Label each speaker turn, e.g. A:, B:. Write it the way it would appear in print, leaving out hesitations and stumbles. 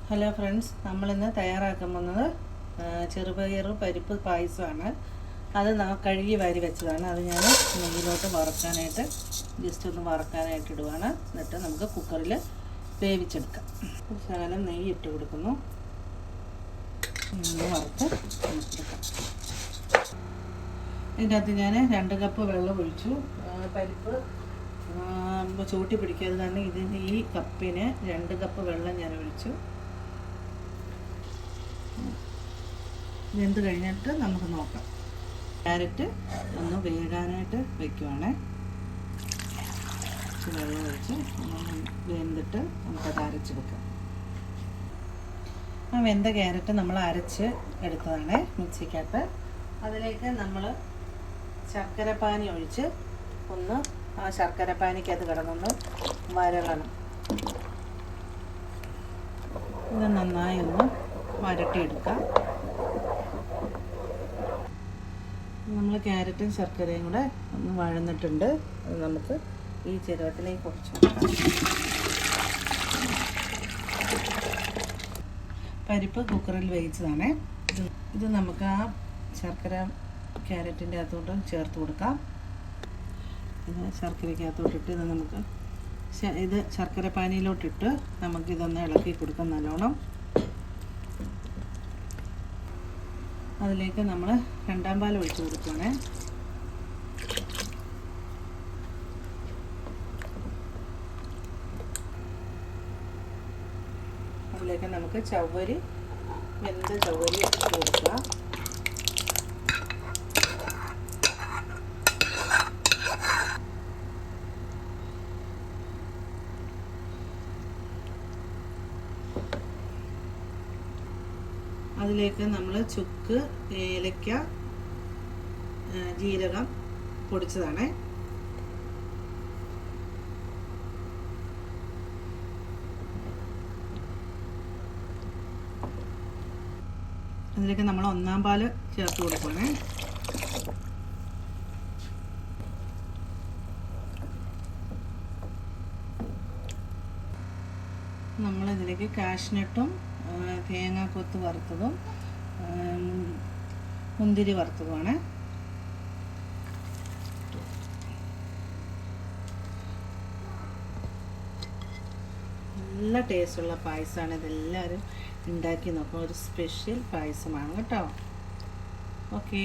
A: Hello friends, നമ്മളിന്ന് തയ്യാറാക്കാൻ പോകുന്നത് ചെറുപയർ പരിപ്പ് പായസമാണ്. അത് കഴുകി വാരി വെച്ചതാണ്. അത് ഞാൻ നെയ്യിലോട്ട് വറക്കാനായിട്ട് ജസ്റ്റ് ഒന്ന് വറക്കാനായിട്ട് ഇടുവാണ്. എന്നിട്ട് നമുക്ക് കുക്കറിൽ വേവിച്ചെടുക്കാം. ശകലം നെയ്യ് ഇട്ട് കൊടുക്കുന്നു. വറുത്ത് എടുക്കാം. ഇതിനകത്ത് ഞാൻ 2 കപ്പ് വെള്ളം ഒഴിച്ചു. പരിപ്പ് ചൂട്ടി പിടിക്കാതെ തന്നെ ഇതിന് ഈ കപ്പിന് 2 കപ്പ് വെള്ളം ഞാൻ ഒഴിച്ചു. വെന്ത് കഴിഞ്ഞിട്ട് നമുക്ക് നോക്കാം. ക്യാരറ്റ് ഒന്ന് വേകാനായിട്ട് വയ്ക്കുവാണേ. വെള്ളം ഒഴിച്ച് വെന്തിട്ട് നമുക്കത് അരച്ചെടുക്കാം. ആ വെന്ത ക്യാരറ്റ് നമ്മൾ അരച്ച് എടുത്തതാണ് മിക്സിക്കകത്ത്. അതിലേക്ക് നമ്മൾ ശർക്കരപ്പാനി ഒഴിച്ച് ഒന്ന് ആ ശർക്കരപ്പാനിക്കകത്ത് കിടന്നൊന്ന് വരളണം. ഇത് നന്നായി ഒന്ന് വരട്ടിയെടുക്കാം. നമ്മൾ ക്യാരറ്റും ശർക്കരയും കൂടെ ഒന്ന് വഴന്നിട്ടുണ്ട്. അത് നമുക്ക് ഈ ചെറുവത്തിലേക്ക് കുറച്ച് പരിപ്പ് കുക്കറിൽ വേവിച്ചതാണ്. ഇത് നമുക്ക് ആ ശർക്കര ക്യാരറ്റിൻ്റെ അകത്തോട്ട് ചേർത്ത് കൊടുക്കാം. ഇത് ശർക്കരയ്ക്കകത്തോട്ടിട്ട് ഇത് നമുക്ക് ഇത് ശർക്കര പാനിയിലോട്ടിട്ട് നമുക്കിതൊന്ന് ഇളക്കി കൊടുക്കാം നല്ലോണം. അതിലേക്ക് നമ്മൾ 2ാം പാൽ ഒഴിച്ച് കൊടുക്കുകയാണ്. അതിലേക്ക് നമുക്ക് ചവ്വരി വെന്ത ചവ്വരി ഇട്ട് കൊടുക്കുക. അതിലേക്ക് നമ്മൾ ചുക്ക്, ഏലക്ക, ജീരകം പൊടിച്ചതാണ്. അതിലേക്ക് നമ്മൾ 1ാം പാൽ ചേർത്ത് കൊടുക്കുകയാണ്. നമ്മളിതിലേക്ക് കാഷ്നട്ടും തേങ്ങാക്കൊത്ത് വറുത്തതും മുന്തിരി വറുത്തതുമാണ്. നല്ല ടേസ്റ്റുള്ള പായസമാണ്. ഇതെല്ലാവരും ഉണ്ടാക്കി നോക്കും. ഒരു സ്പെഷ്യൽ പായസമാണ് കേട്ടോ. ഓക്കേ.